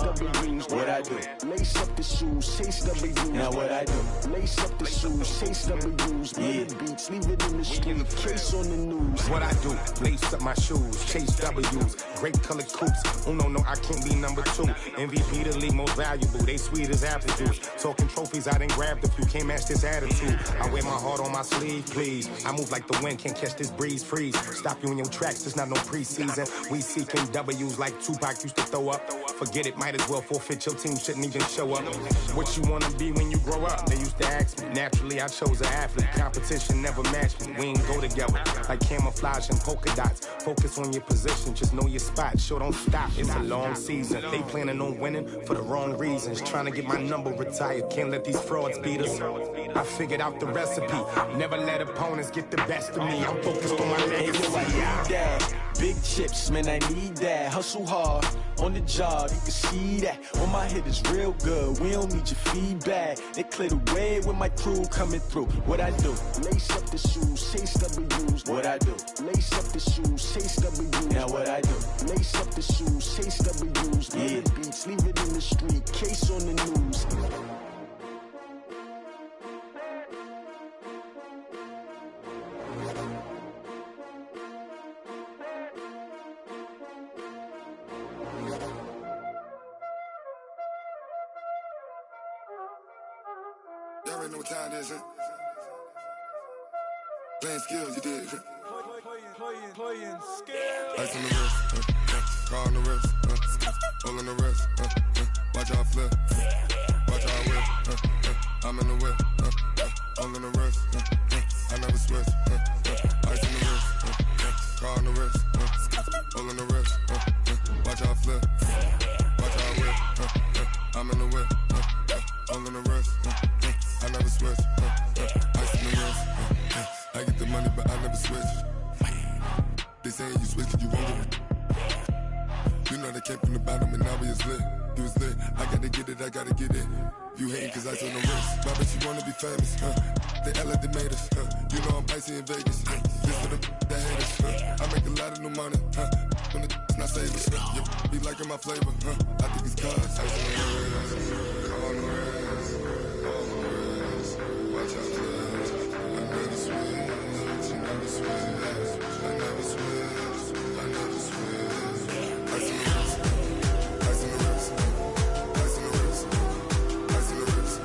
W's. What I do? Lace up the shoes, chase W's. Now what I do? Lace up the shoes, chase W's. Yeah. Beats, leave it in the street, case on the news. What I do? Lace up my shoes, chase W's. Great colored coops. Oh no, I can't be number 2. MVP the league most valuable. They sweet as apple juice. Talking trophies, I done grabbed a few. Can't match this attitude. I wear my heart on my sleeve, please. I move like the wind, can't catch this breeze, freeze. Stop you in your tracks, there's not no preseason. We seeking W's like Tupac used to throw up. Forget it, might as well forfeit. Your team shouldn't even show up. What you wanna be when you grow up? They used to ask me. Naturally, I chose an athlete. Competition never matched me. We ain't go together like camouflage and polka dots. Focus on your position, just know your spot. Sure, don't stop. It's a long season. They planning on winning for the wrong reasons. Trying to get my number retired. Can't let these frauds beat us. I figured out the recipe. Never let opponents get the best of me. I'm focused on my legacy. Big chips, man, I need that. Hustle hard on the job, you can see that. On my head is real good, we don't need your feedback. They clear the way with my crew coming through. What I do? Lace up the shoes, chase W's. What I do? Lace up the shoes, chase W's. Now what I do? Lace up the shoes, chase W's. Yeah. Beats, leave it in the street, case on the news. Y'all already know what time it is, huh? Playing skills, you did. Playing skills. Ice on the wrist, car on the wrist, all on the wrist, watch out flip, watch out whip, I'm in the whip, all on the wrist, I never switch, ice on the wrist, car on the wrist, all on the wrist, watch out flip, watch out whip, I'm in the whip, all on the wrist, I never switch, ice on the wrist, I get the money but I never switch. They saying you switch cause you won't get it. You know they came from the bottom and now we is lit. You was lit, I gotta get it, I gotta get it. You hating cause ice on the wrist. Why bet you wanna be famous, They act like they made us, You know I'm icy in Vegas, This for the that hate us, I make a lot of new money, When the not save us, You be liking my flavor, I think it's cause ice on the wrist, on the wrist, on the wrist. Watch out for this, I never switch, I never switch. I never switch, I never switch. Ice on the wrist, ice on the wrist, ice on the wrist, ice on the wrist, ice on the wrist,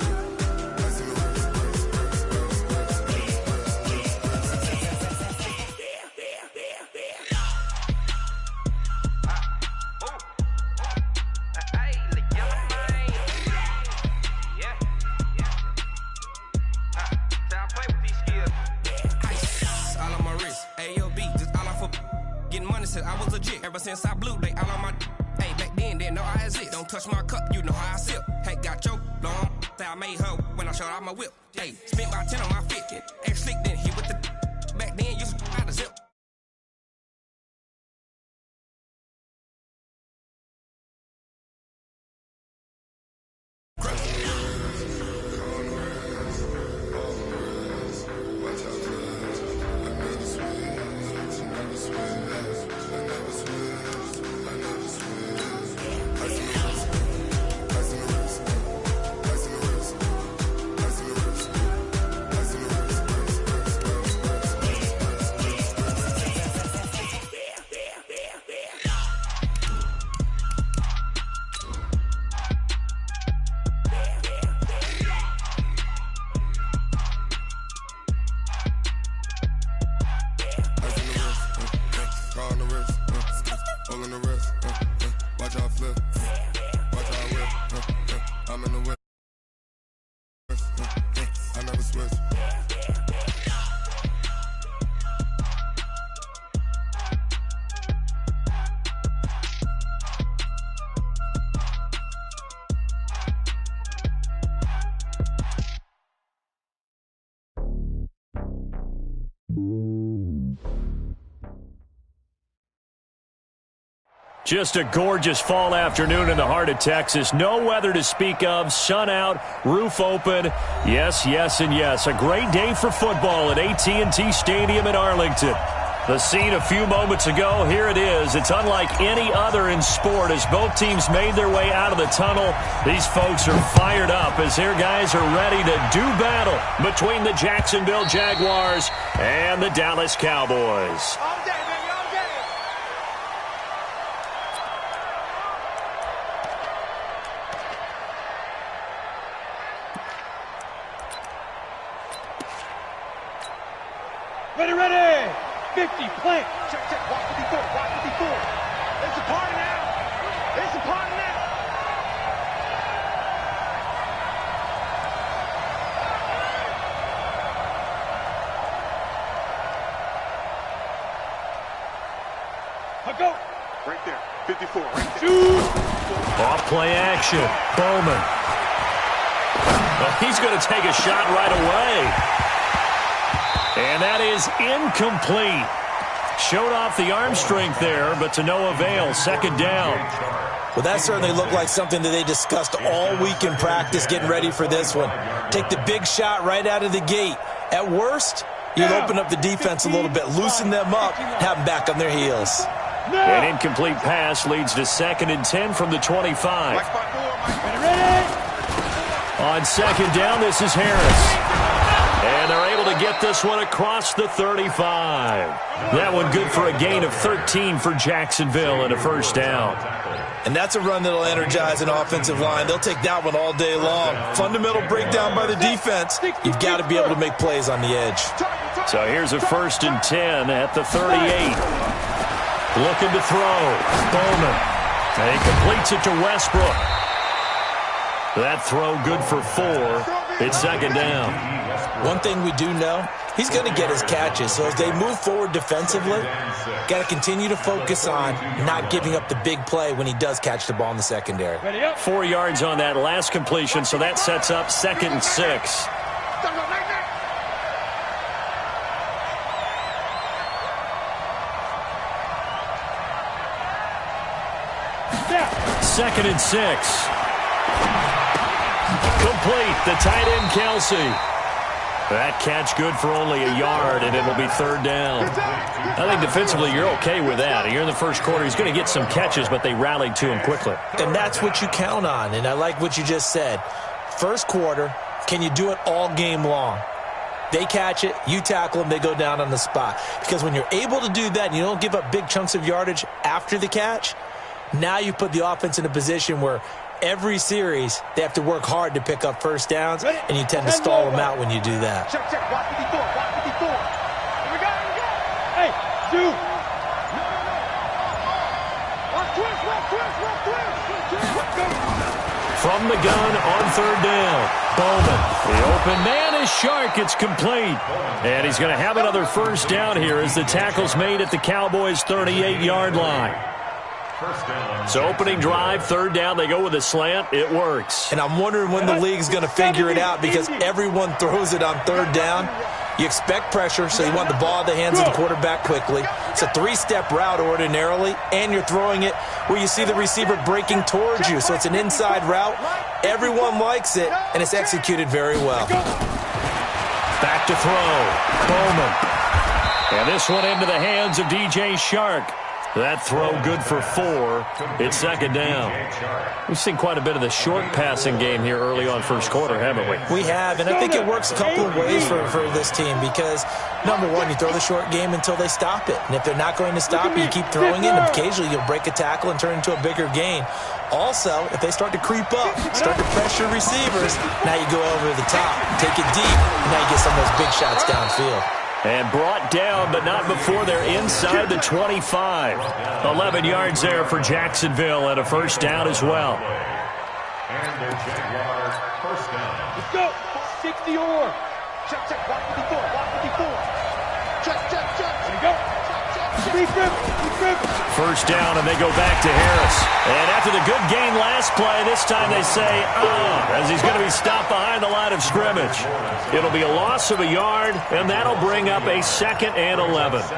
I was legit. Ever since I blew, they all on my hey, back then, didn't know I exist. Don't touch my cup, you know how I sip. Hey, got your long, say I made her when I showed out my whip. Hey, spent about 10 on my 50. Ex-slick then hit with the back then, used to out the zip. Just a gorgeous fall afternoon in the heart of Texas. No weather to speak of. Sun out, roof open. Yes, yes, and yes. A great day for football at AT&T Stadium in Arlington. The scene a few moments ago, here it is. It's unlike any other in sport as both teams made their way out of the tunnel. These folks are fired up as their guys are ready to do battle between the Jacksonville Jaguars and the Dallas Cowboys. All day, baby, all day. Ready. 50, plant. Check, watch 54, watch 54. It's a party now. It's a party now. I'll go. Right there, 54, right there. Shoot. Off play action. Bowman. Well, he's going to take a shot right away. And that is incomplete. Showed off the arm strength there, but to no avail. Second down. Well, that certainly looked like something that they discussed all week in practice getting ready for this one. Take the big shot right out of the gate. At worst, you'll open up the defense a little bit, loosen them up, have them back on their heels. An incomplete pass leads to 2nd and 10 from the 25. On second down, this is Harris. And they're able to get this one across the 35. That one good for a gain of 13 for Jacksonville and a first down. And that's a run that'll energize an offensive line. They'll take that one all day long. Fundamental breakdown by the defense. You've got to be able to make plays on the edge. So here's a 1st and 10 at the 38. Looking to throw. Bowman. And he completes it to Westbrook. That throw good for 4. It's second down. One thing we do know, he's going to get his catches. So as they move forward defensively, got to continue to focus on not giving up the big play when he does catch the ball in the secondary. 4 yards on that last completion, so that sets up 2nd and 6. Second and 6. Complete. The tight end, Kelsey. That catch good for only a yard, and it'll be 3rd down. I think defensively you're okay with that. You're in the first quarter. He's going to get some catches, but they rallied to him quickly. And that's what you count on, and I like what you just said. First quarter, can you do it all game long? They catch it, you tackle them, they go down on the spot. Because when you're able to do that and you don't give up big chunks of yardage after the catch, now you put the offense in a position where every series, they have to work hard to pick up first downs, and you tend to stall them out when you do that. Check, watch 54, watch 54. Here we go. Hey, dude. Watch twist. From the gun on 3rd down. Bowman. The open man is Shark. It's complete. And he's going to have another first down here as the tackle's made at the Cowboys' 38-yard line. So opening drive, 3rd down, they go with a slant. It works. And I'm wondering when the league's going to figure it out because everyone throws it on 3rd down. You expect pressure, so you want the ball in the hands of the quarterback quickly. It's a 3-step route ordinarily, and you're throwing it where you see the receiver breaking towards you. So it's an inside route. Everyone likes it, and it's executed very well. Back to throw. Bowman. And this one into the hands of DJ Shark. That throw good for 4. It's second down. We've seen quite a bit of the short passing game here early on first quarter, haven't we? We have, and I think it works a couple of ways for this team because, number one, you throw the short game until they stop it. And if they're not going to stop it, you keep throwing it, and occasionally you'll break a tackle and turn it into a bigger gain. Also, if they start to creep up, start to pressure receivers, now you go over the top, take it deep, and now you get some of those big shots downfield. And brought down, but not before they're inside the 25. 11 yards there for Jacksonville and a first down as well. And their Jaguars first down. Let's go. 60 or. Check, 154, 154. Check. There you go. First down, and they go back to Harris. And after the good gain last play, this time they say, as he's going to be stopped behind the line of scrimmage. It'll be a loss of a yard, and that'll bring up a 2nd and 11. At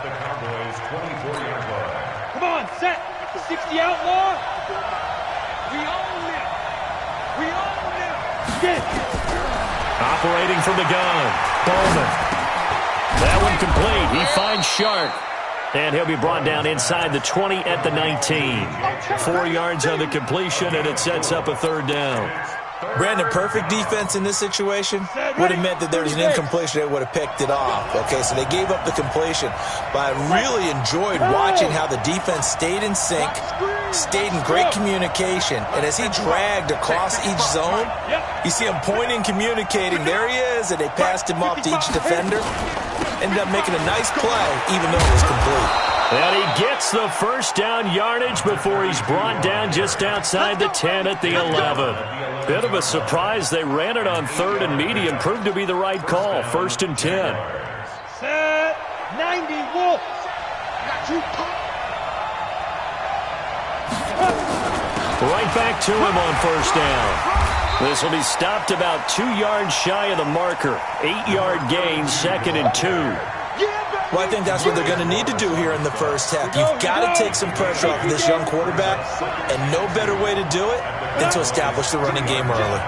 the Cowboys' 24-yard line. Come on, set. 60 outlaw. We own it. Get it. Operating from the gun, Bowman. That one complete. He finds Shark. And he'll be brought down inside the 20 at the 19. 4 yards on the completion, and it sets up a third down. Brandon, perfect defense in this situation would have meant that there was an incompletion. They would have picked it off. Okay, so they gave up the completion. But I really enjoyed watching how the defense stayed in sync, stayed in great communication. And as he dragged across each zone, you see him pointing, communicating. There he is, and they passed him off to each defender. Ended up making a nice play, even though it was complete. And he gets the first down yardage before he's brought down just outside the 10 at the 11. Bit of a surprise. They ran it on 3rd and medium. Proved to be the right call. 1st and 10. Set 90 Wolf. Right back to him on 1st down. This will be stopped about 2 yards shy of the marker. 8-yard gain, 2nd and 2. Well, I think that's what they're going to need to do here in the first half. You've got to take some pressure off of this young quarterback, and no better way to do it than to establish the running game early.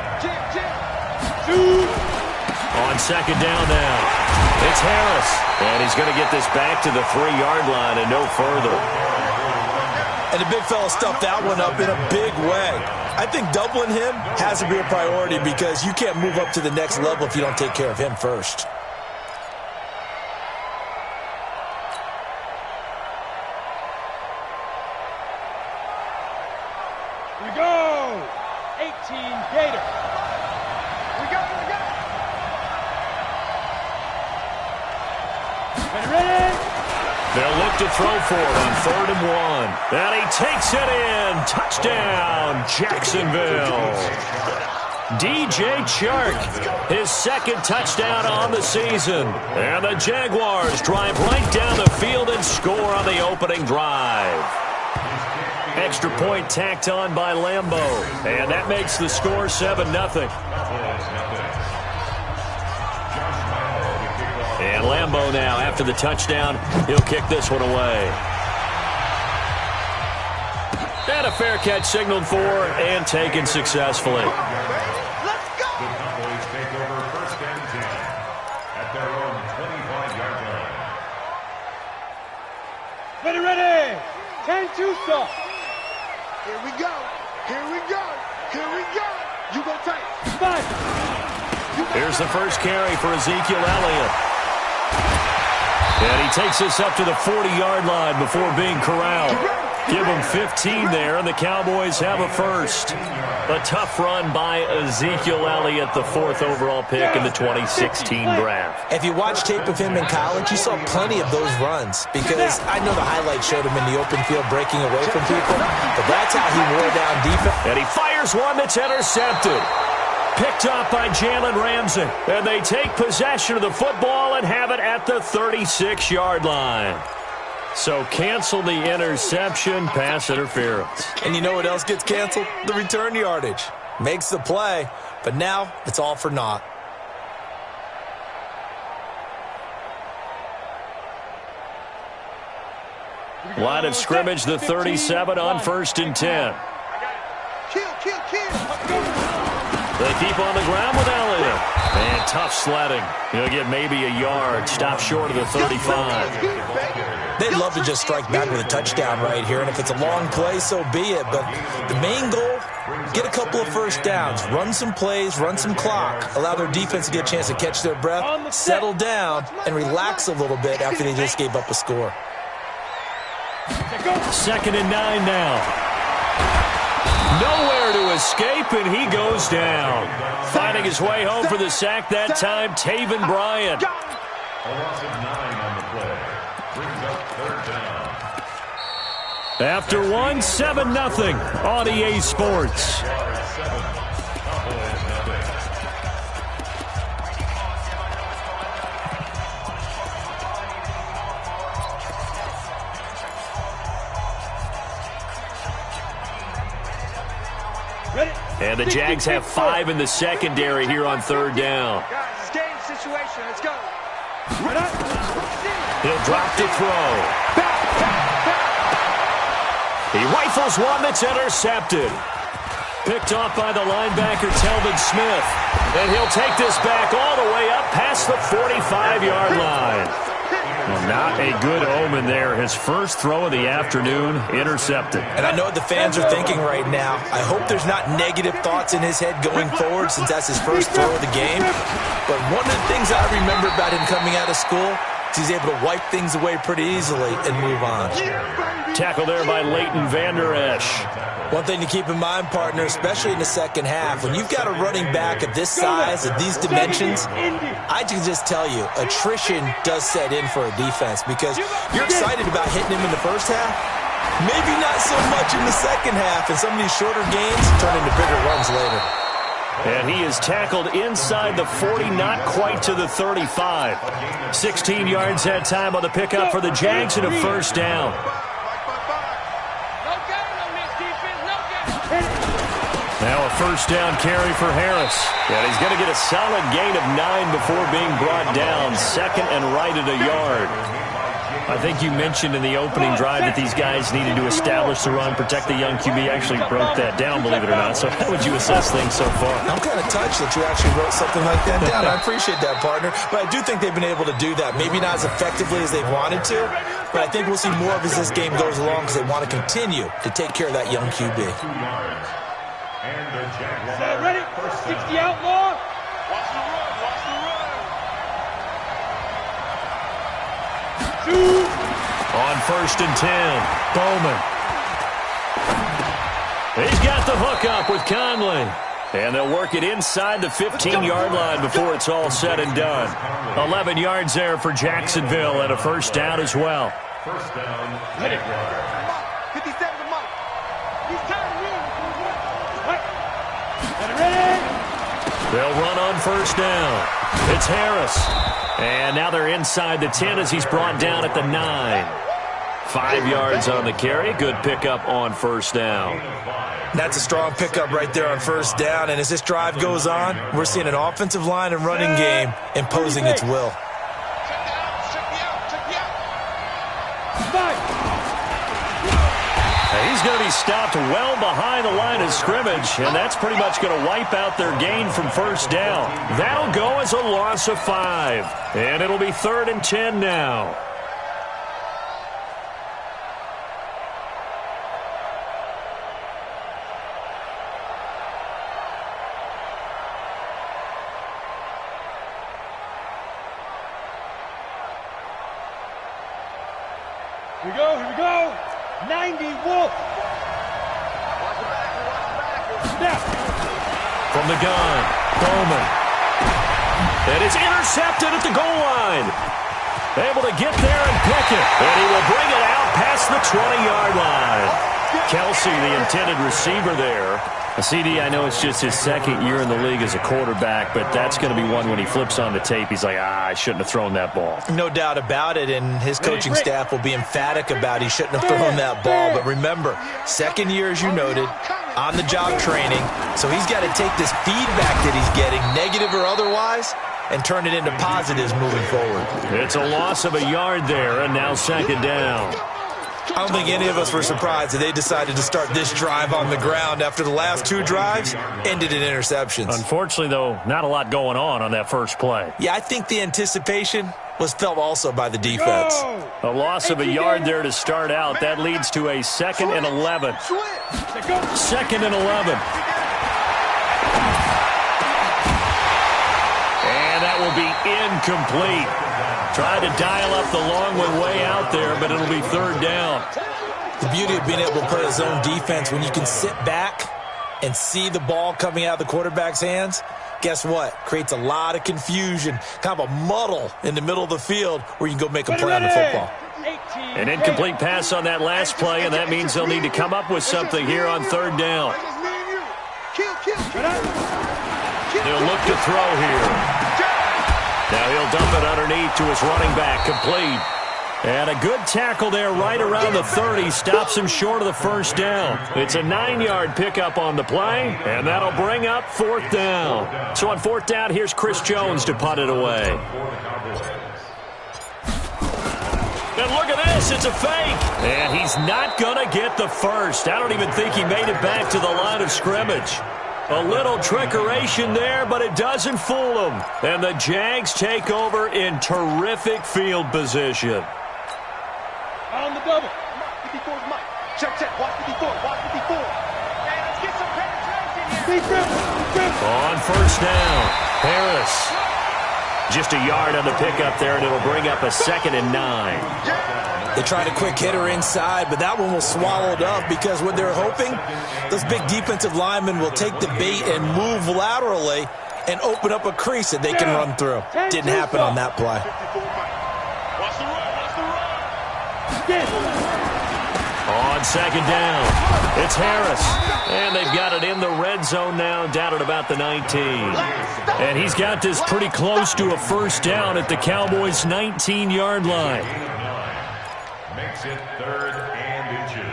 On 2nd down now, it's Harris, and he's going to get this back to the 3-yard line and no further. And the big fella stuffed that one up in a big way. I think doubling him has to be a priority because you can't move up to the next level if you don't take care of him first. We go! 18 Gator. We go! Ready? They'll look to throw for it on 3rd and 1. And he takes it in. Touchdown, Jacksonville. DJ Chark, his 2nd touchdown on the season. And the Jaguars drive right down the field and score on the opening drive. Extra point tacked on by Lambo. And that makes the score 7-0. And Lambo now, after the touchdown, he'll kick this one away. And a fair catch signaled for and taken successfully. Let's go! The Cowboys take over 1st and 10 at their own 25-yard line. Ready? 10-2 stop. Here we go. You go tight. Here's the first carry for Ezekiel Elliott. And he takes this up to the 40-yard line before being corralled. Give him 15 there, and the Cowboys have a first. A tough run by Ezekiel Elliott, the 4th overall pick in the 2016 draft. If you watch tape of him in college, you saw plenty of those runs because I know the highlights showed him in the open field breaking away from people, but that's how he wore down defense. And he fires one that's intercepted. Picked up by Jalen Ramsey. And they take possession of the football and have it at the 36-yard line. So cancel the interception, pass interference. And you know what else gets canceled? The return yardage. Makes the play, but now it's all for naught. Line of scrimmage, the 37 on 1st and 10. They keep on the ground with Elliott. And tough sledding. He'll get maybe a yard. Stop short of the 35. They'd love to just strike back with a touchdown right here. And if it's a long play, so be it. But the main goal, get a couple of first downs. Run some plays, run some clock. Allow their defense to get a chance to catch their breath, settle down, and relax a little bit after they just gave up a score. 2nd and 9 now. Nowhere to escape, and he goes down. Finding his way home for the sack that time, Taven Bryan. A loss of 9 on the play. Brings up 3rd down. After 7-0 on EA Sports. And the Jags have 5 in the secondary here on 3rd down. Guys, game situation. Let's go. He'll drop to throw. He rifles one that's intercepted. Picked off by the linebacker, Telvin Smith. And he'll take this back all the way up past the 45-yard line. Well, not a good omen there. His first throw of the afternoon intercepted. And I know what the fans are thinking right now. I hope there's not negative thoughts in his head going forward since that's his first throw of the game. But one of the things I remember about him coming out of school is he's able to wipe things away pretty easily and move on. Tackle there by Leighton Vander Esch. One thing to keep in mind, partner, especially in the second half, when you've got a running back of this size, of these dimensions, I can just tell you, attrition does set in for a defense because you're excited about hitting him in the first half. Maybe not so much in the second half, and some of these shorter gains turn into bigger runs later. And he is tackled inside the 40, not quite to the 35. 16 yards that time on the pickup for the Jags and a first down. Now a first down carry for Harris. And he's going to get a solid gain of 9 before being brought down. Second and right at a yard. I think you mentioned in the opening drive that these guys needed to establish the run, protect the young QB. Actually broke that down, believe it or not. So how would you assess things so far? I'm kind of touched that you actually wrote something like that down. I appreciate that, partner. But I do think they've been able to do that. Maybe not as effectively as they've wanted to, but I think we'll see more of as this game goes along because they want to continue to take care of that young QB. Ready? 60 outlaw. Watch the run. Watch the run. On first and 10, Bowman. He's got the hook up with Conley. And they'll work it inside the 15-yard line before it's all said and done. 11 yards there for Jacksonville and a first down as well. First down. 57 to Mike. He's tired of running. They'll run on first down. It's Harris. And now they're inside the 10 as he's brought down at the 9. 5 yards on the carry. Good pickup on first down. That's a strong pickup right there on first down. And as this drive goes on, we're seeing an offensive line and running game imposing its will. He's going to be stopped well behind the line of scrimmage, and that's pretty much going to wipe out their gain from first down. That'll go as a loss of 5, and it'll be 3rd and 10 now. Here we go. 90 Wolf. Snap. From the gun, Bowman. And it's intercepted at the goal line. Able to get there and pick it. And he will bring it out past the 20-yard line. Kelsey, the intended receiver there. CD, I know it's just his second year in the league as a quarterback, but that's going to be one when he flips on the tape, he's like, I shouldn't have thrown that ball. No doubt about it, and his coaching staff will be emphatic about he shouldn't have thrown that ball. But remember, second year, as you noted, on-the-job training, so he's got to take this feedback that he's getting, negative or otherwise, and turn it into positives moving forward. It's a loss of a yard there, and now second down. I don't think any of us were surprised that they decided to start this drive on the ground after the last 2 drives ended in interceptions. Unfortunately, though, not a lot going on that first play. Yeah, I think the anticipation was felt also by the defense. A loss of a yard there to start out. That leads to a 2nd and 11. 2nd and 11. And that will be incomplete. Tried to dial up the long one way out there, but it'll be 3rd down. The beauty of being able to play a zone defense when you can sit back and see the ball coming out of the quarterback's hands, guess what? Creates a lot of confusion, kind of a muddle in the middle of the field where you can go make a play on the football. An incomplete pass on that last play, and that means they'll need to come up with something here on 3rd down. They'll look to throw here. Now he'll dump it underneath to his running back, complete. And a good tackle there right around the 30. Stops him short of the first down. It's a 9-yard pickup on the play, and that'll bring up 4th down. So on 4th down, here's Chris Jones to punt it away. And look at this, it's a fake. And he's not going to get the first. I don't even think he made it back to the line of scrimmage. A little trickeration there, but it doesn't fool them. And the Jags take over in terrific field position. On the double. 54's Mike. Check. Watch 54. Watch 54. Hey, let's get some penetration here. On first down, Harris. Just a yard on the pickup there, and it'll bring up a 2nd and 9. They tried a quick hitter inside, but that one was swallowed up because what they're hoping, those big defensive linemen will take the bait and move laterally and open up a crease that they can run through. Didn't happen on that play. On 2nd down, it's Harris. And they've got it in the red zone now, down at about the 19. And he's got this pretty close to a first down at the Cowboys' 19-yard line. Makes it 3rd and inches.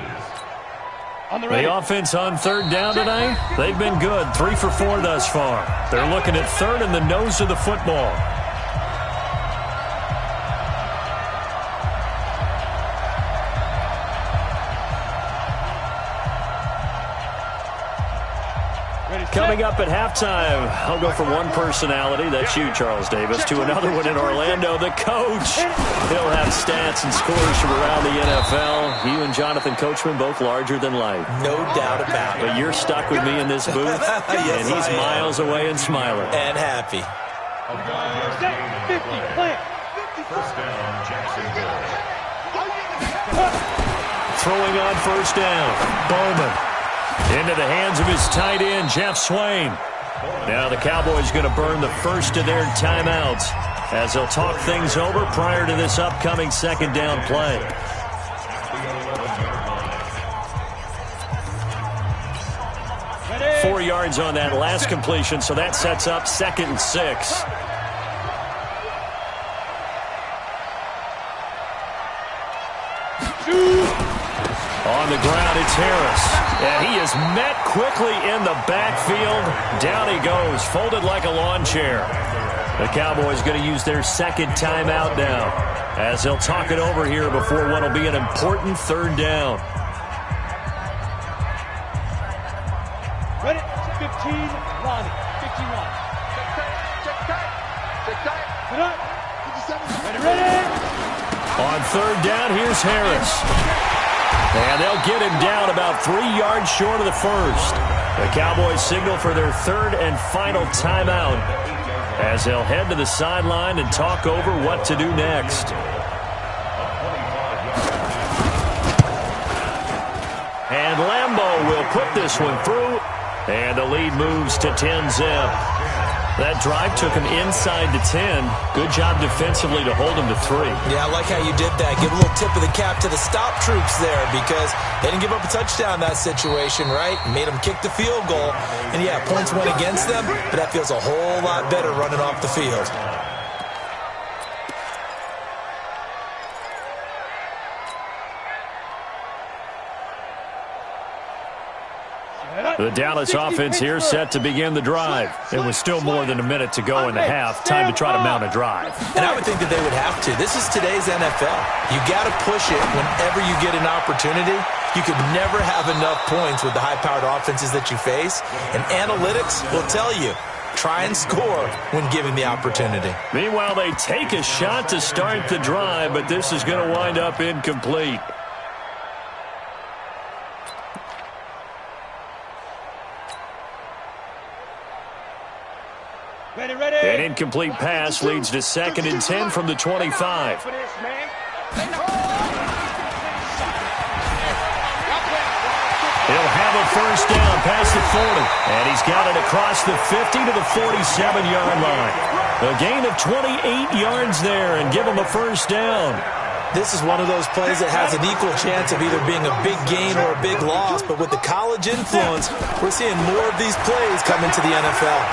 The offense on 3rd down tonight, they've been good. 3 for 4 thus far. They're looking at 3rd in the nose of the football. Coming up at halftime, I'll go from one personality, that's you, Charles Davis, to another one in Orlando, the coach. He'll have stats and scores from around the NFL. You and Jonathan Coachman, both larger than life. No doubt about it. But you're stuck with me in this booth, Yes, and he's miles away and smiling. And happy. 50, plant. First down, Jacksonville. Throwing on first down, Bowman. Into the hands of his tight end, Jeff Swain. Now the Cowboys going to burn the first of their timeouts as they'll talk things over prior to this upcoming 2nd down play. Ready. 4 yards on that last completion, so that sets up 2nd and 6. On the ground, it's Harris. And he is met quickly in the backfield. Down he goes, folded like a lawn chair. The Cowboys going to use their 2nd timeout now as they'll talk it over here before what will be an important 3rd down. Ready? 15, Lonnie. 15, Lonnie. Ready? On 3rd down, here's Harris. And they'll get him down about 3 yards short of the first. The Cowboys signal for their 3rd and final timeout as they'll head to the sideline and talk over what to do next. And Lambeau will put this one through, and the lead moves to 10-zip. That drive took him inside the 10. Good job defensively to hold him to 3. Yeah, I like how you did that. Give a little tip of the cap to the stop troops there because they didn't give up a touchdown in that situation, right? Made them kick the field goal. And, yeah, points went against them, but that feels a whole lot better running off the field. The Dallas offense here set to begin the drive. It was still more than a minute to go in the half. Time to try to mount a drive. And I would think that they would have to. This is today's NFL. You got to push it whenever you get an opportunity. You could never have enough points with the high-powered offenses that you face. And analytics will tell you, try and score when given the opportunity. Meanwhile, they take a shot to start the drive, but this is going to wind up incomplete. Ready. An incomplete pass leads to 2nd and 10 from the 25. For this, man. He'll have a first down past the 40. And he's got it across the 50 to the 47-yard line. A gain of 28 yards there and give him a first down. This is one of those plays that has an equal chance of either being a big gain or a big loss. But with the college influence, we're seeing more of these plays come into the NFL.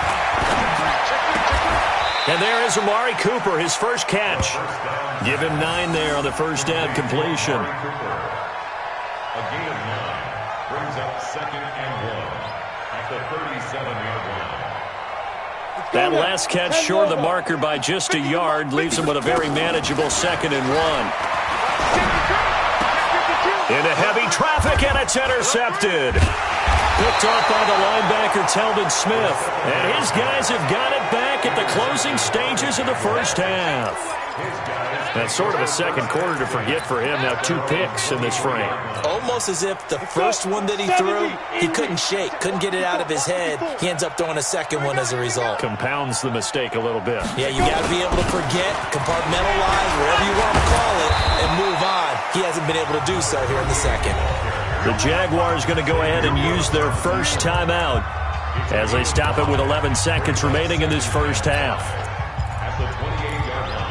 And there is Amari Cooper, his first catch. Give him 9 there on the first down completion. A gain of 9 brings up 2nd and 1 at the 37-yard line. That last catch short of the marker by just a yard leaves him with a very manageable 2nd and 1. Into heavy traffic, and it's intercepted. picked off by the linebacker, Telvin Smith. And his guys have got it back at the closing stages of the first half. That's sort of a second quarter to forget for him. Now 2 picks in this frame. Almost as if the first one that he threw, he couldn't shake, couldn't get it out of his head. He ends up throwing a second one as a result. Compounds the mistake a little bit. Yeah, you got to be able to forget, compartmentalize, whatever you want to call it, and move on. He hasn't been able to do so here in the second. The Jaguars going to go ahead and use their first timeout as they stop it with 11 seconds remaining in this first half. At the 28-yard line.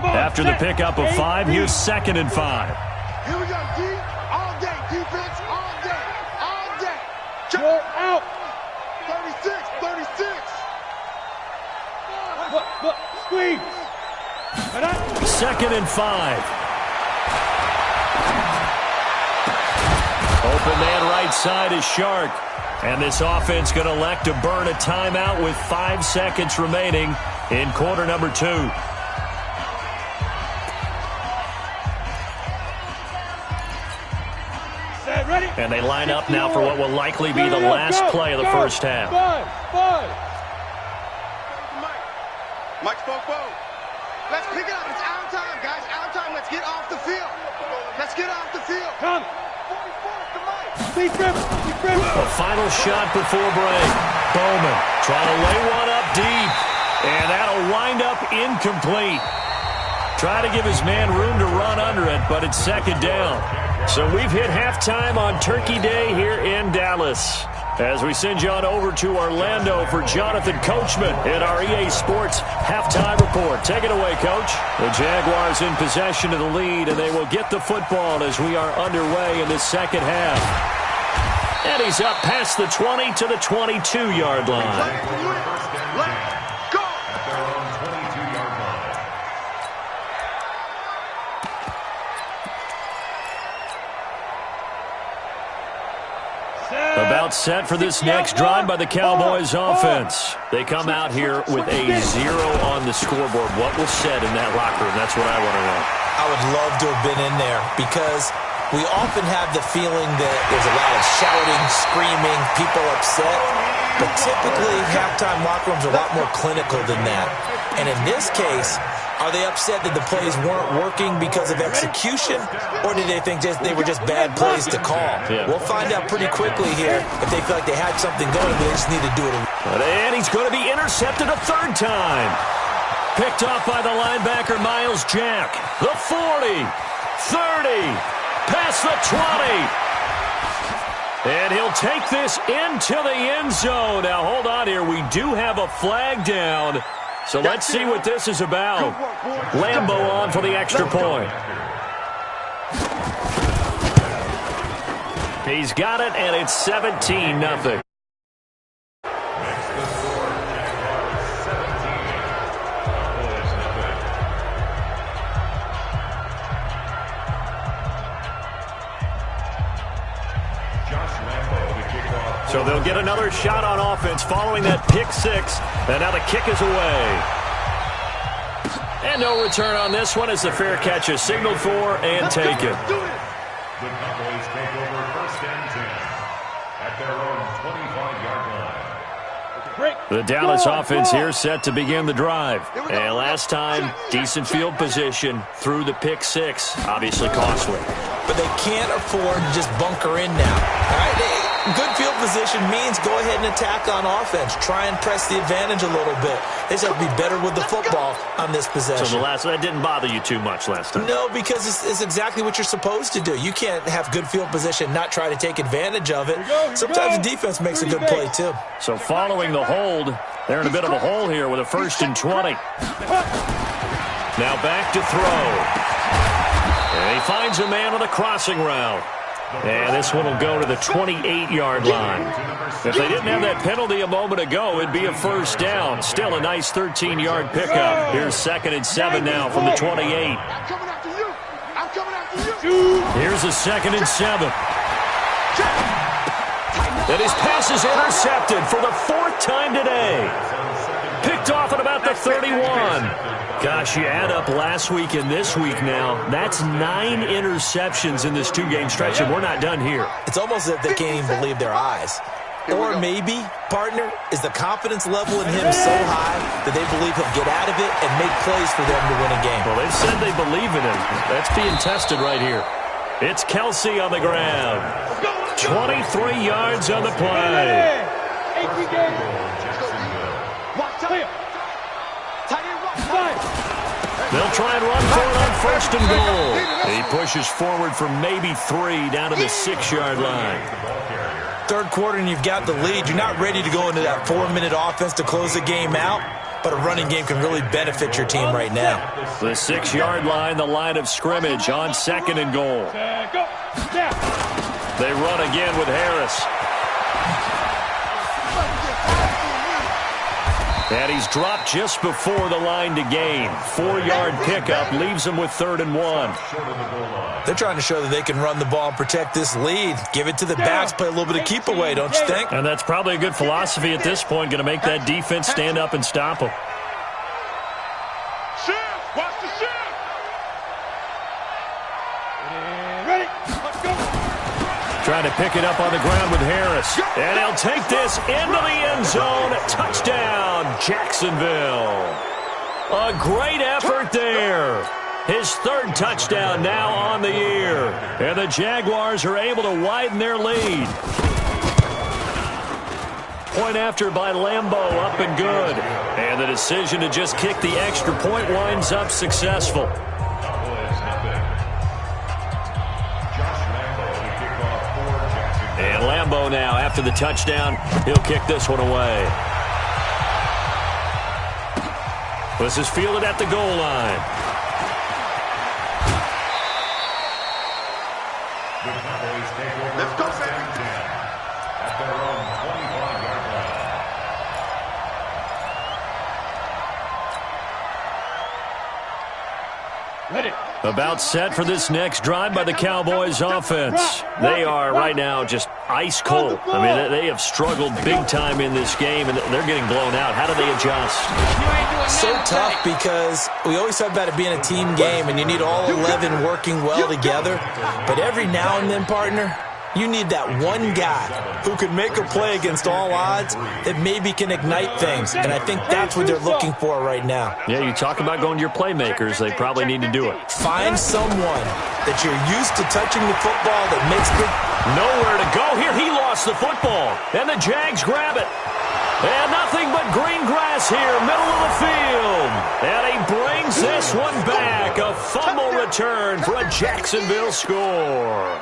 After the pickup of 5, here's 2nd and 5. Here we go, D. All day. Defense, all day. All day. Go out. 36. Look, squeeze. 2nd and 5. Open man right side is Shark. And this offense going to elect to burn a timeout with 5 seconds remaining in quarter number 2. And they line up now for what will likely be the last play of the first half. Mike spoke both. Let's pick it up. It's our time, guys. Our time. Let's get off the field. Let's get off the field. Come. A final shot before break. Bowman trying to lay one up deep. And that'll wind up incomplete. Try to give his man room to run under it, but it's 2nd down. So we've hit halftime on Turkey Day here in Dallas. As we send you on over to Orlando for Jonathan Coachman in our EA Sports Halftime Report. Take it away, Coach. The Jaguars in possession of the lead, and they will get the football as we are underway in the second half. And he's up past the 20 to the 22-yard line. About set for this next drive by the Cowboys offense. They come out here with a 0 on the scoreboard. What was said in that locker room? That's what I want to know. I would love to have been in there because we often have the feeling that there's a lot of shouting, screaming, people upset. But typically, halftime locker rooms are a lot more clinical than that. And in this case, are they upset that the plays weren't working because of execution, or did they think they were just bad plays to call? Yeah. We'll find out pretty quickly here if they feel like they had something going, but they just need to do it. And he's going to be intercepted a 3rd time. Picked off by the linebacker, Miles Jack. The 40, 30, past the 20. And he'll take this into the end zone. Now, hold on here. We do have a flag down. So let's see what this is about. Lambo on for the extra point. He's got it, and it's 17-0. So they'll get another shot on offense following that pick 6. And now the kick is away. And no return on this one as the fair catch is signaled for and taken. The Cowboys take over 1st and 10 at their own 25-yard line. The Dallas offense here set to begin the drive. And last time, decent field position through the pick 6. Obviously costly. But they can't afford to just bunker in now. All right? Good field position means go ahead and attack on offense. Try and press the advantage a little bit. They just have to be better with the football on this possession. So that didn't bother you too much last time? No, because it's exactly what you're supposed to do. You can't have good field position, not try to take advantage of it. Sometimes the defense makes a good play, too. So following the hold, they're in a bit of a hole here with a 1st and 20. Now back to throw. And he finds a man on the crossing route. And this one will go to the 28-yard line. If they didn't have that penalty a moment ago, it'd be a 1st down. Still a nice 13-yard pickup. Here's 2nd and 7 now from the 28. I'm coming after you. I'm coming after you. Here's a 2nd and 7. And his pass is intercepted for the 4th time today. Picked off at about the 31. Gosh, you add up last week and this week now, that's 9 interceptions in this 2-game stretch, and we're not done here. It's almost as if they can't even believe their eyes. Or maybe, partner, is the confidence level in him so high that they believe he'll get out of it and make plays for them to win a game. Well, they've said they believe in him. That's being tested right here. It's Kelsey on the ground. 23 yards on the play. They'll try and run for it on 1st and goal. He pushes forward for maybe 3 down to the 6-yard line. Third quarter and you've got the lead. You're not ready to go into that 4-minute offense to close the game out, but a running game can really benefit your team right now. The 6-yard line, the line of scrimmage on 2nd and goal. They run again with Harris. And he's dropped just before the line to gain. 4-yard pickup leaves him with 3rd and 1. They're trying to show that they can run the ball and protect this lead. Give it to the backs, play a little bit of keep away, don't you think? And that's probably a good philosophy at this point, going to make that defense stand up and stop them. Watch the shift. Ready? Let's go. Trying to pick it up on the ground with Harris. And he'll take this into the end zone. Touchdown, Jacksonville. A great effort there. His 3rd touchdown now on the year. And the Jaguars are able to widen their lead. Point after by Lambeau, up and good. And the decision to just kick the extra point winds up successful. And Lambeau now, after the touchdown, he'll kick this one away. This is fielded at the goal line. Let's go, at their own 25-yard line. Ready. About set for this next drive by the Cowboys offense. They are right now just ice cold. I mean, they have struggled big time in this game, and they're getting blown out. How do they adjust? So tough because we always talk about it being a team game, and you need all 11 working well together. But every now and then, partner, you need that one guy who can make a play against all odds that maybe can ignite things. And I think that's what they're looking for right now. Yeah, you talk about going to your playmakers. They probably need to do it. Find someone that you're used to touching the football that makes good. Nowhere to go here. He lost the football. And the Jags grab it. And nothing but green grass here, middle of the field. And he brings this one back. A fumble return for a Jacksonville score.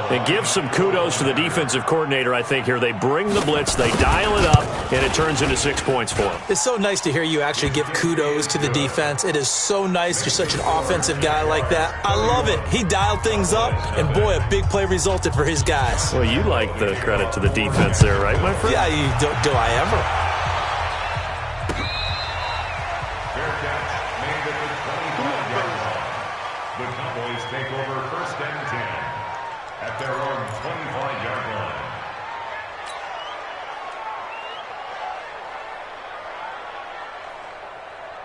And give some kudos to the defensive coordinator, I think, here. They bring the blitz, they dial it up, and it turns into 6 points for them. It's so nice to hear you actually give kudos to the defense. It is so nice. You're such an offensive guy like that. I love it. He dialed things up, and boy, a big play resulted for his guys. Well, you like the credit to the defense there, right, my friend? Yeah, do I ever? Fair catch made at the 25-yard line. The Cowboys take over 1st and 10 at their own 25-yard line.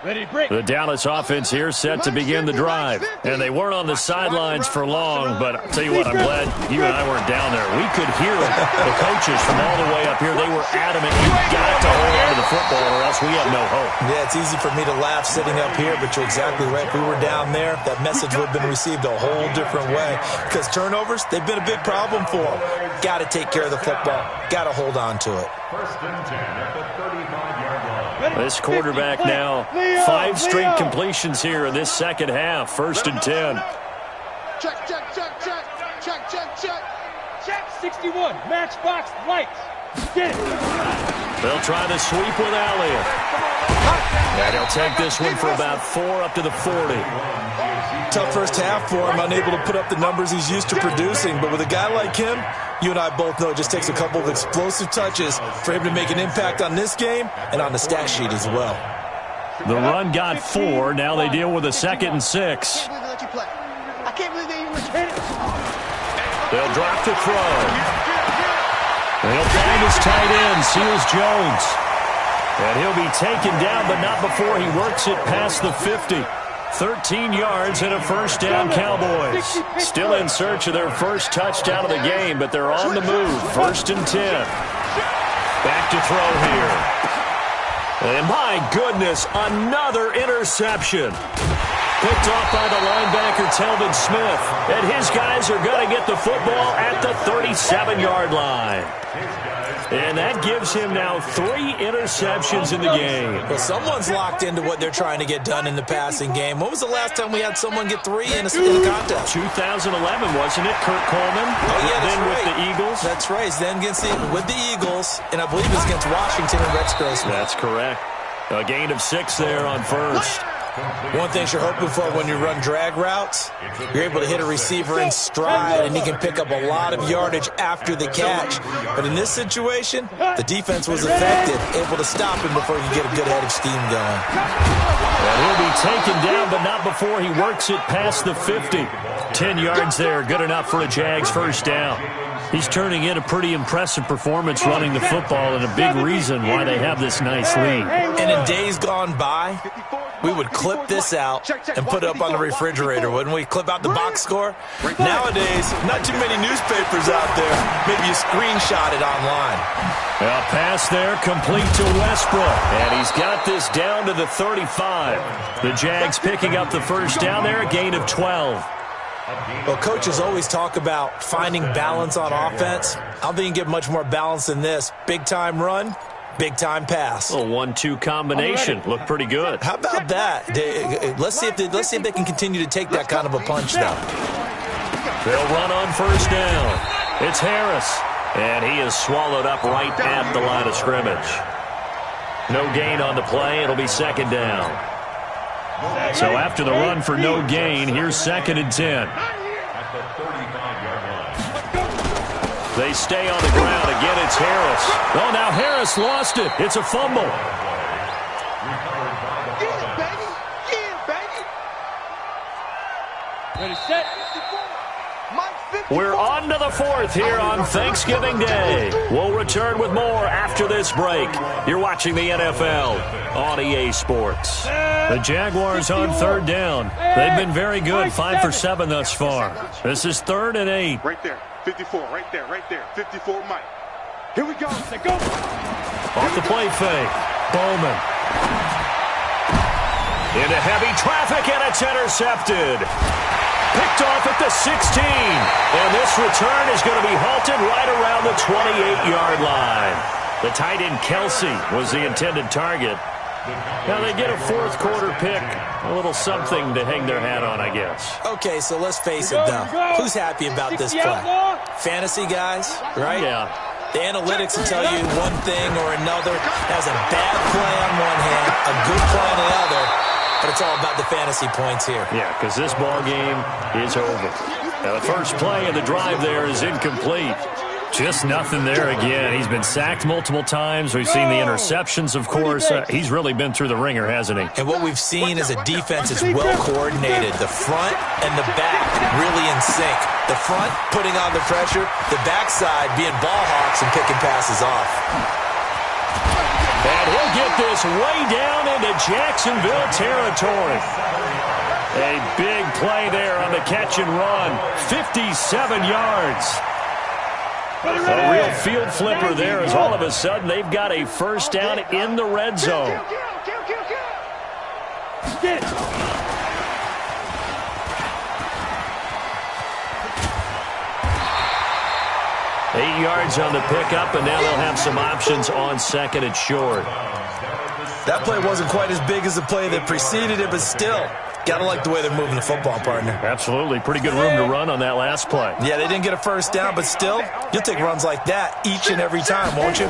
Ready, break. The Dallas offense here set to begin the drive. And they weren't on the sidelines for long, but I'll tell you what, I'm glad you and I weren't down there. We could hear the coaches from all the way up here. They were adamant, you got to hold on to the football or else we have no hope. Yeah, it's easy for me to laugh sitting up here, but you're exactly right. If we were down there, that message would have been received a whole different way. Because turnovers, they've been a big problem for them. Got to take care of the football. Got to hold on to it. 1st and 10 at the 35-yard line. This quarterback now, 5 straight completions here in this second half. 1st and 10. Check, check, check, check, check, check, check. Check 61, matchbox lights. Get it. They'll try the sweep with Elliott. And he'll take this one for about 4 up to the 40. Tough first half for him, unable to put up the numbers he's used to producing. But with a guy like him, you and I both know it just takes a couple of explosive touches for him to make an impact on this game and on the stat sheet as well. The run got 4. Now they deal with a 2nd and 6. I can't believe they even hit it. They'll drop the throw. They'll find his tight end, Seals Jones. And he'll be taken down, but not before he works it past the 50. 13 yards and a first down, Cowboys. Still in search of their first touchdown of the game, but they're on the move. 1st and 10. Back to throw here. And my goodness, another interception. Picked off by the linebacker, Telvin Smith. And his guys are going to get the football at the 37-yard line. And that gives him now 3 interceptions in the game. Well, someone's locked into what they're trying to get done in the passing game. When was the last time we had someone get 3 in a contest? 2011, wasn't it? Kurt Coleman? Oh, yeah, that's then right. with the Eagles? That's right. Then with the Eagles, and I believe it was against Washington and Rex Grossman. That's correct. A gain of 6 there on first. One thing you're hoping for when you run drag routes, you're able to hit a receiver in stride, and he can pick up a lot of yardage after the catch. But in this situation, the defense was effective, able to stop him before you get a good head of steam going. And he'll be taken down, but not before he works it past the 50. 10 yards there, good enough for a Jags first down. He's turning in a pretty impressive performance running the football, and a big reason why they have this nice lead. And in days gone by, we would clip this out and put it up on the refrigerator, wouldn't we? Clip out the box score. Nowadays, not too many newspapers out there. Maybe you screenshot it online. A pass there, complete to Westbrook. And he's got this down to the 35. The Jags picking up the first down there, a gain of 12. Well, coaches always talk about finding balance on offense. I don't think you can get much more balance than this. Big-time run, big-time pass. A 1-2 combination. Looked pretty good. How about that? Let's see if they can continue to take that kind of a punch, though. They'll run on first down. It's Harris. And he is swallowed up right at the line of scrimmage. No gain on the play. It'll be second down. So after the run for no gain, here's 2nd and 10. They stay on the ground. Again, it's Harris. Oh, now Harris lost it. It's a fumble. Ready, set. We're on to the 4th here on Thanksgiving Day. We'll return with more after this break. You're watching the NFL on EA Sports. The Jaguars on 3rd down. They've been very good, 5 for 7 thus far. This is 3rd and 8. Right there, 54, right there, 54, Mike. Here we go, let's go. Off the play fake, Bowman. Into heavy traffic, and it's intercepted. Picked off at the 16. And this return is going to be halted right around the 28-yard line. The tight end Kelsey was the intended target. Now they get a 4th quarter pick. A little something to hang their hat on, I guess. Okay, so let's face it, though. Who's happy about this play? Fantasy guys, right? Yeah. The analytics will tell you one thing or another. Has a bad play on one hand, a good play on the other. But it's all about the fantasy points here. Yeah, because this ball game is over. Now the first play of the drive there is incomplete. Just nothing there again. He's been sacked multiple times. We've seen the interceptions, of course. He's really been through the ringer, hasn't he? And what we've seen is a defense that's well coordinated. The front and the back really in sync. The front putting on the pressure, the backside being ball hawks and picking passes off. And he'll get this way down into Jacksonville territory. A big play there on the catch and run. 57 yards. A real field flipper there as all of a sudden they've got a first down in the red zone. Get it. 8 yards on the pickup, and now they'll have some options on 2nd and short. That play wasn't quite as big as the play that preceded it, but still, gotta like the way they're moving the football, partner. Absolutely. Pretty good room to run on that last play. Yeah, they didn't get a first down, but still, you'll take runs like that each and every time, won't you?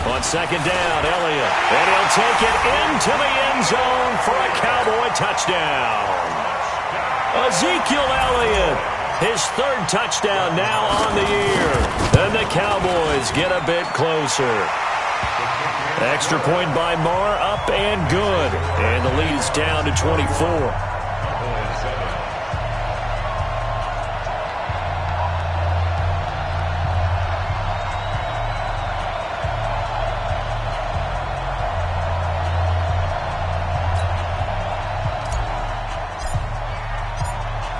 On 2nd down, Elliott. And he'll take it into the end zone for a Cowboy touchdown. Ezekiel Elliott. His 3rd touchdown now on the year. And the Cowboys get a bit closer. Extra point by Marr, up and good. And the lead is down to 24.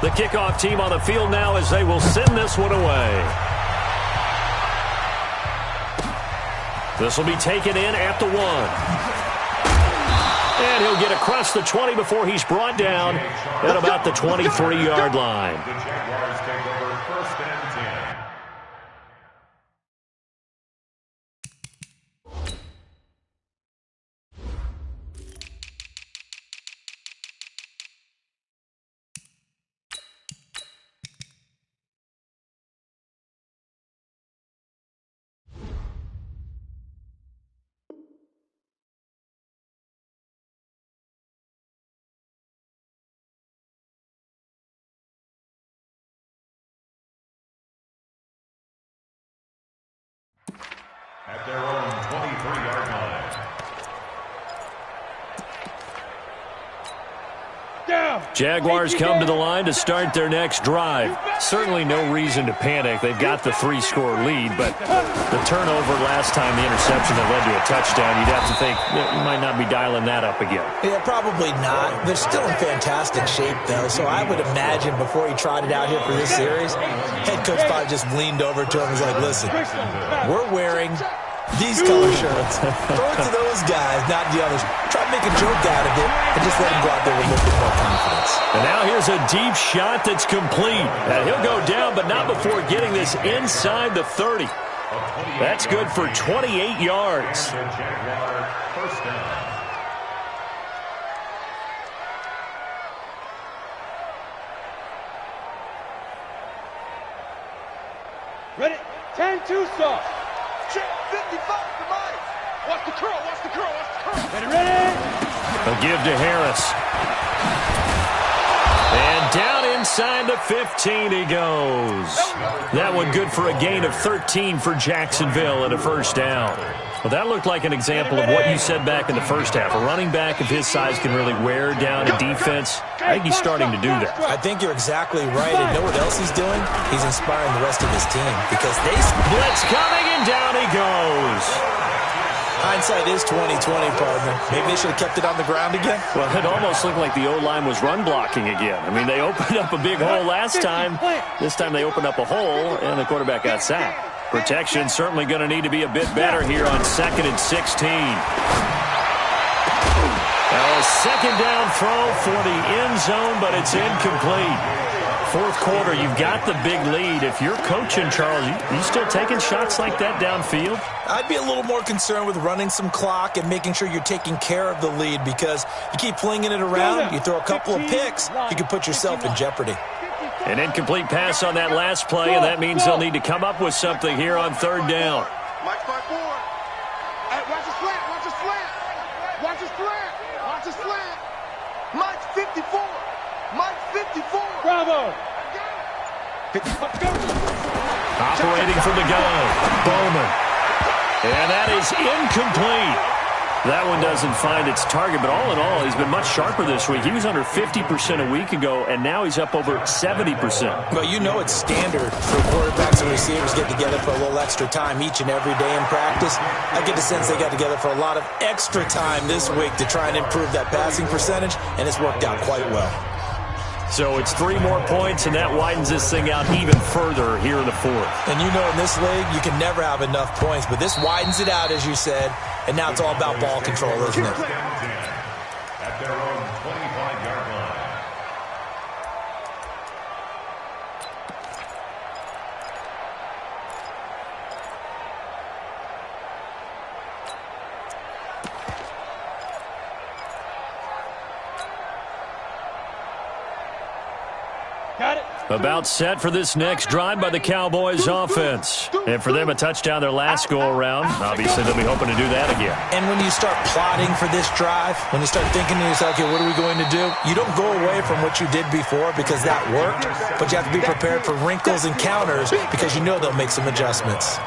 The kickoff team on the field now as they will send this one away. This will be taken in at the 1. And he'll get across the 20 before he's brought down at about the 23-yard line. The Jaguars take over 1st and 10. At their own 23-yard line. Jaguars come to the line to start their next drive. Certainly no reason to panic. They've got the 3-score lead, but the turnover last time, the interception that led to a touchdown, you'd have to think you might not be dialing that up again. Yeah, probably not. They're still in fantastic shape, though, so I would imagine before he trotted out here for this series, head coach probably just leaned over to him and was like, listen, we're wearing these color shirts. Throw it to those guys, not the others. Try to make a joke out of it and just let him go out there with a little bit more confidence. And now here's a deep shot that's complete. And he'll go down, but not before getting this inside the 30. That's good for 28 yards. Jaguar 1st down. Ready? 10-2 stop. 55 to Mike. Watch the curl, watch the curl, watch the curl. Ready? A give to Harris. And down inside the 15 he goes. That one good for a gain of 13 for Jacksonville and a 1st down. Well, that looked like an example of what you said back in the first half. A running back of his size can really wear down a defense. I think he's starting to do that. I think you're exactly right. And know what else he's doing? He's inspiring the rest of his team because they blitz coming, and down he goes. Hindsight is 20/20, partner. Maybe they should have kept it on the ground again. Well, it almost looked like the O-line was run blocking again. I mean, they opened up a big hole last time. This time they opened up a hole, and the quarterback got sacked. Protection certainly going to need to be a bit better here on 2nd and 16. A 2nd down throw for the end zone, but it's incomplete. 4th quarter, you've got the big lead. If you're coaching, Charles, you still taking shots like that downfield? I'd be a little more concerned with running some clock and making sure you're taking care of the lead because you keep flinging it around, you throw a couple of picks, you can put yourself in jeopardy. An incomplete pass on that last play, and that means they'll need to come up with something here on 3rd down. Mike's by 4. Hey, watch his slant, watch his slant. Watch his slant, watch his slant. Mike's 54. Mike's 54. Bravo. Operating from the gun, Bowman. And that is incomplete. That one doesn't find its target, but all in all, he's been much sharper this week. He was under 50% a week ago, and now he's up over 70%. Well, you know it's standard for quarterbacks and receivers get together for a little extra time each and every day in practice. I get the sense they got together for a lot of extra time this week to try and improve that passing percentage, and it's worked out quite well. So it's 3 more points, and that widens this thing out even further here in the 4th. And you know in this league, you can never have enough points, but this widens it out, as you said, and now it's all about ball control, isn't it? At their own 25-yard line. Got it. About set for this next drive by the Cowboys offense. And for them, a touchdown their last go-around. Obviously, they'll be hoping to do that again. And when you start plotting for this drive, when you start thinking to yourself, okay, what are we going to do? You don't go away from what you did before because that worked, but you have to be prepared for wrinkles and counters because you know they'll make some adjustments.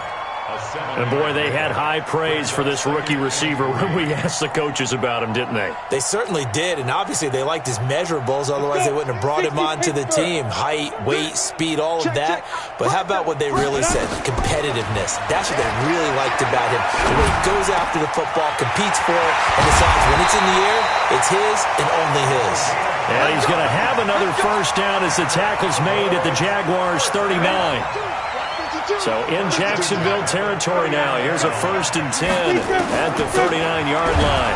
And, boy, they had high praise for this rookie receiver when we asked the coaches about him, didn't they? They certainly did, and obviously they liked his measurables. Otherwise, they wouldn't have brought him onto the team. Height, weight, speed, all of that. But how about what they really said? Competitiveness. That's what they really liked about him. The way he goes after the football, competes for it, and decides when it's in the air, It's his and only his. And he's going to have another first down as the tackle's made at the Jaguars' 39. So in Jacksonville territory now. Here's a 1st and 10 at the 39-yard line.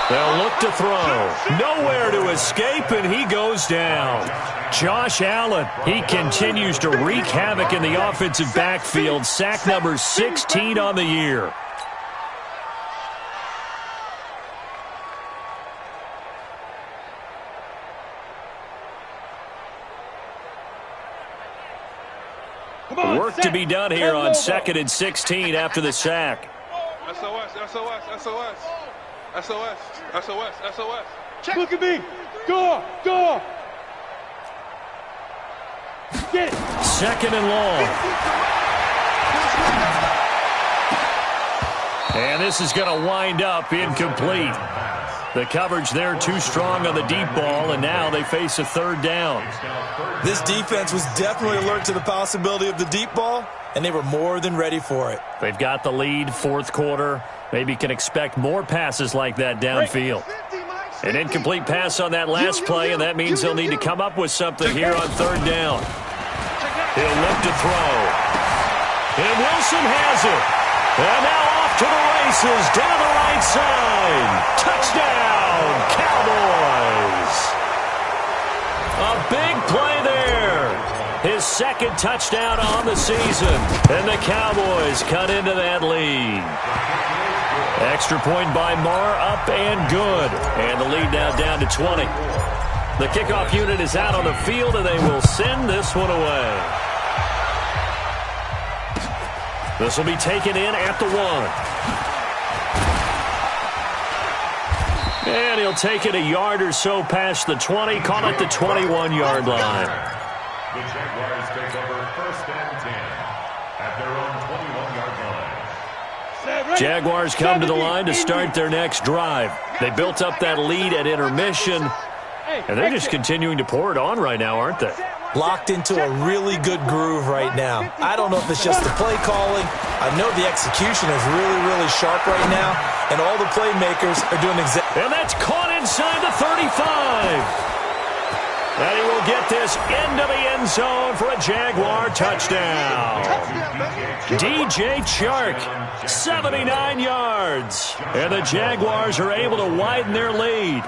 They'll look to throw. Nowhere to escape, and he goes down. Josh Allen, he continues to wreak havoc in the offensive backfield. Sack number 16 on the year. Work to be done here on 2nd and 16 after the sack. SOS, SOS, SOS. SOS, SOS, SOS. Check. Look at me. Door. Get it. 2nd and long. And this is going to wind up incomplete. The coverage there too strong on the deep ball, and now they face a 3rd down. This defense was definitely alert to the possibility of the deep ball, and they were more than ready for it. They've got the lead, 4th quarter. Maybe can expect more passes like that downfield. An incomplete pass on that last play, and that means they'll need to come up with something here on 3rd down. He'll look to throw. And Wilson has it. And now off to the races, down the right side. Touchdown, Cowboys. A big play there. His 2nd touchdown on the season. And the Cowboys cut into that lead. Extra point by Marr, up and good. And the lead now down to 20. The kickoff unit is out on the field, and they will send this one away. This will be taken in at the 1. And he'll take it a yard or so past the 20, call it the 21-yard line. The Jaguars take over 1st and 10 at their own 21-yard line. Jaguars come to the line to start their next drive. They built up that lead at intermission, and they're just continuing to pour it on right now, aren't they? Locked into a really good groove right now. I don't know if it's just the play calling. I know the execution is really, really sharp right now, and all the playmakers are doing exactly. And that's caught inside the 35. And he will get this into the end zone for a Jaguar touchdown. DJ Chark, 79 yards. And the Jaguars are able to widen their lead.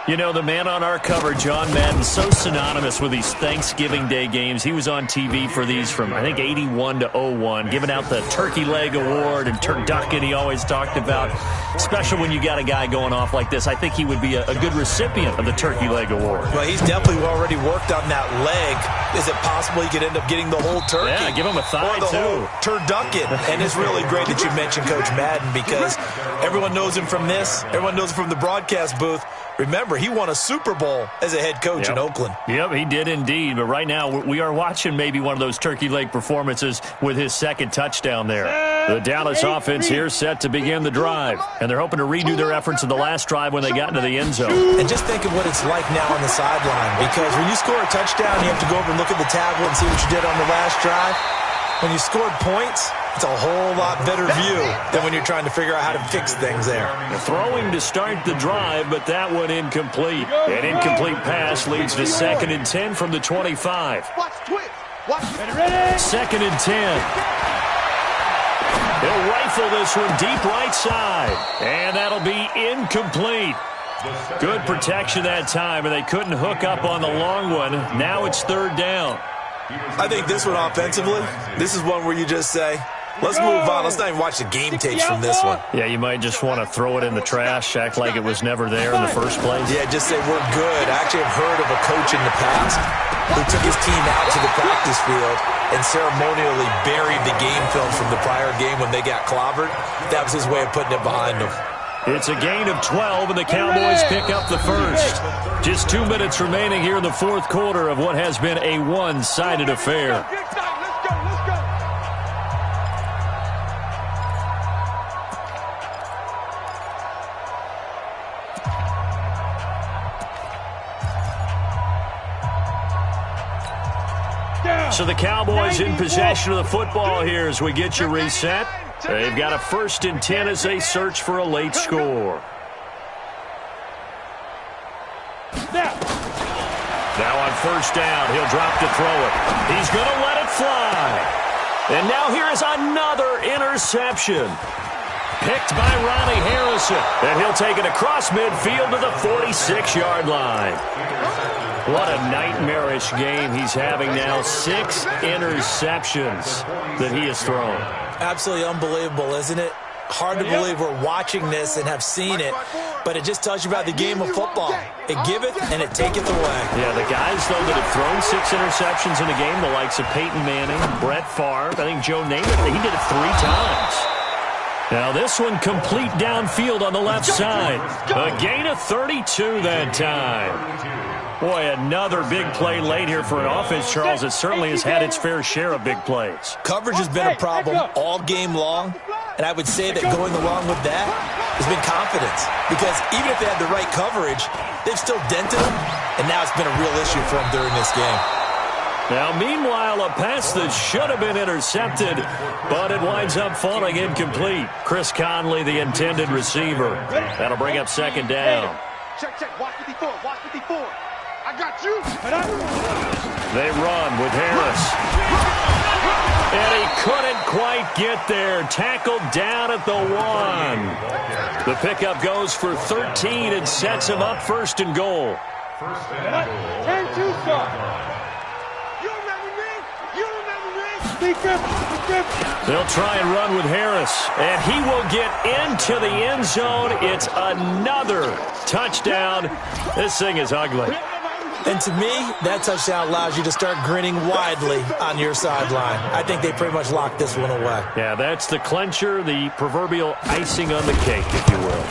You know, the man on our cover, John Madden, so synonymous with these Thanksgiving Day games. He was on TV for these from, I think, 81 to 01, giving out the Turkey Leg Award and turducken he always talked about. Special when you got a guy going off like this. I think he would be a good recipient of the Turkey Leg Award. Well, he's definitely already worked on that leg. Is it possible he could end up getting the whole turkey? Yeah, give him a thigh, or the too. Whole turducken. And it's really great that you mentioned Coach Madden, because everyone knows him from this. Everyone knows him from the broadcast booth. Remember, he won a Super Bowl as a head coach in Oakland. Yep, he did indeed. But right now, we are watching maybe one of those turkey leg performances with his 2nd touchdown there. The Dallas offense here set to begin the drive. And they're hoping to redo their efforts in the last drive when they got into the end zone. And just think of what it's like now on the sideline. Because when you score a touchdown, you have to go over and look at the tablet and see what you did on the last drive. When you scored points, it's a whole lot better view than when you're trying to figure out how to fix things there. Throwing to start the drive, but that one incomplete. An incomplete pass leads to 2nd and 10 from the 25. 2nd and 10. He'll rifle this one deep right side. And that'll be incomplete. Good protection that time, and they couldn't hook up on the long one. Now it's 3rd down. I think this one offensively, this is one where you just say, let's move on. Let's not even watch the game tapes from this one. Yeah, you might just want to throw it in the trash, act like it was never there in the first place. Yeah, just say we're good. I actually have heard of a coach in the past who took his team out to the practice field and ceremonially buried the game film from the prior game when they got clobbered. That was his way of putting it behind them. It's a gain of 12, and the Cowboys pick up the first. Just 2 minutes remaining here in the 4th quarter of what has been a one-sided affair. So the Cowboys in possession of the football here as we get you reset. They've got a 1st and 10 as they search for a late score. first down. He'll drop to throw it. He's going to let it fly. And now here is another interception. Picked by Ronnie Harrison. And he'll take it across midfield to the 46-yard line. What a nightmarish game he's having now. 6 interceptions that he has thrown. Absolutely unbelievable, isn't it? Hard to believe we're watching this and have seen it, but it just tells you about the game of football. It giveth and it taketh away. Yeah, the guys, though, that have thrown 6 interceptions in a game, the likes of Peyton Manning, Brett Favre, I think Joe Namath, he did it 3 times. Now this one complete downfield on the left side. A gain of 32 that time. Boy, another big play late here for an offense, Charles. It certainly has had its fair share of big plays. Coverage has been a problem all game long, and I would say that going along with that has been confidence. Because even if they had the right coverage, they've still dented them, and now it's been a real issue for them during this game. Now, meanwhile, a pass that should have been intercepted, but it winds up falling incomplete. Chris Conley, the intended receiver. That'll bring up second down. Check, watch 54, watch 54. I got you. They run with Harris. And he couldn't quite get there. Tackled down at the 1. The pickup goes for 13 and sets him up first and goal. 10-2 start. They'll try and run with Harris, and he will get into the end zone. It's another touchdown. This thing is ugly. And to me, that touchdown allows you to start grinning widely on your sideline. I think they pretty much locked this one away. Yeah, that's the clincher, the proverbial icing on the cake, if you will.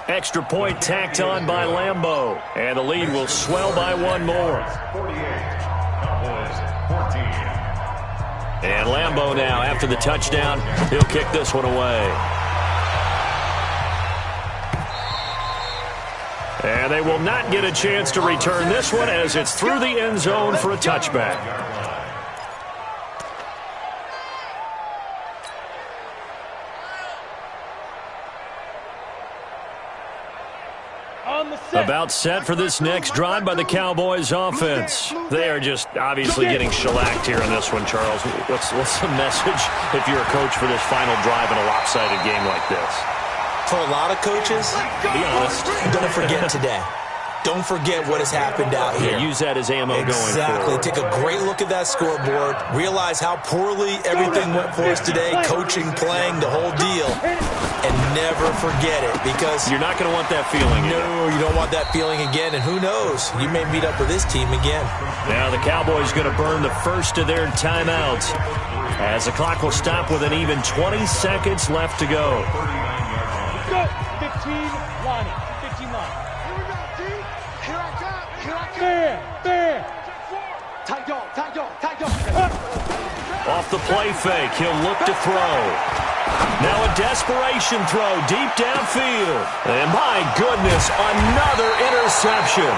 Extra point tacked on by Lambeau, and the lead will swell by 1 more. 48, Cowboys 14. And Lambeau now, after the touchdown, he'll kick this one away. And they will not get a chance to return this one as it's through the end zone for a touchback. About set for this next drive by the Cowboys offense. They are just obviously getting shellacked here in this one, Charles. What's the message if you're a coach for this final drive in a lopsided game like this? For a lot of coaches, be honest, don't forget today. Don't forget what has happened out here. Yeah, use that as ammo going forward. Exactly. Take a great look at that scoreboard. Realize how poorly everything went for us today. Coaching, playing, the whole deal. And never forget it, because you're not going to want that feeling again. No, you don't want that feeling again. And who knows? You may meet up with this team again. Now the Cowboys going to burn the first of their timeouts as the clock will stop with an even 20 seconds left to go. Go. 15 line. 15 line. Here I come. There. Tight dog. Off the play fake, he'll look to throw. Now a desperation throw deep downfield. And my goodness, another interception.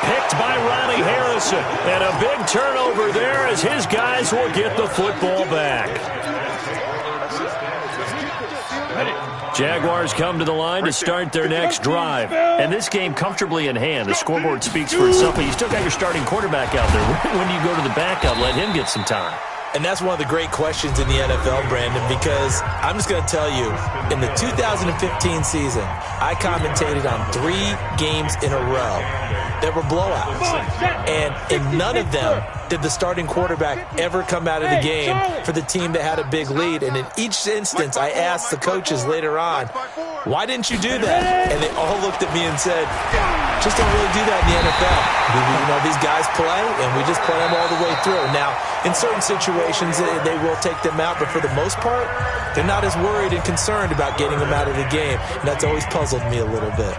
Picked by Ronnie Harrison. And a big turnover there as his guys will get the football back. Jaguars come to the line to start their next drive. And this game comfortably in hand. The scoreboard speaks for itself, but you still got your starting quarterback out there. When do you go to the backup, let him get some time? And that's one of the great questions in the NFL, Brandon, because I'm just going to tell you, in the 2015 season, I commentated on 3 games in a row that were blowouts. And in none of them did the starting quarterback ever come out of the game for the team that had a big lead. And in each instance, I asked the coaches later on, why didn't you do that? And they all looked at me and said, just don't really do that in the NFL. You know, these guys play, and we just play them all the way through. Now, in certain situations, they will take them out, but for the most part, they're not as worried and concerned about getting them out of the game. And that's always puzzled me a little bit.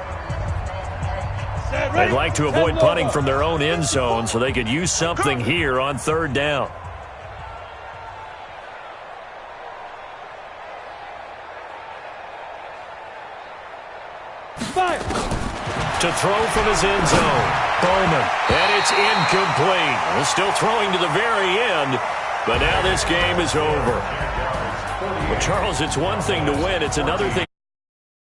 They'd like to avoid punting from their own end zone so they could use something here on third down. To throw from his end zone, Bowman, and it's incomplete. He's still throwing to the very end, but now this game is over. Well, Charles, it's one thing to win. It's another thing.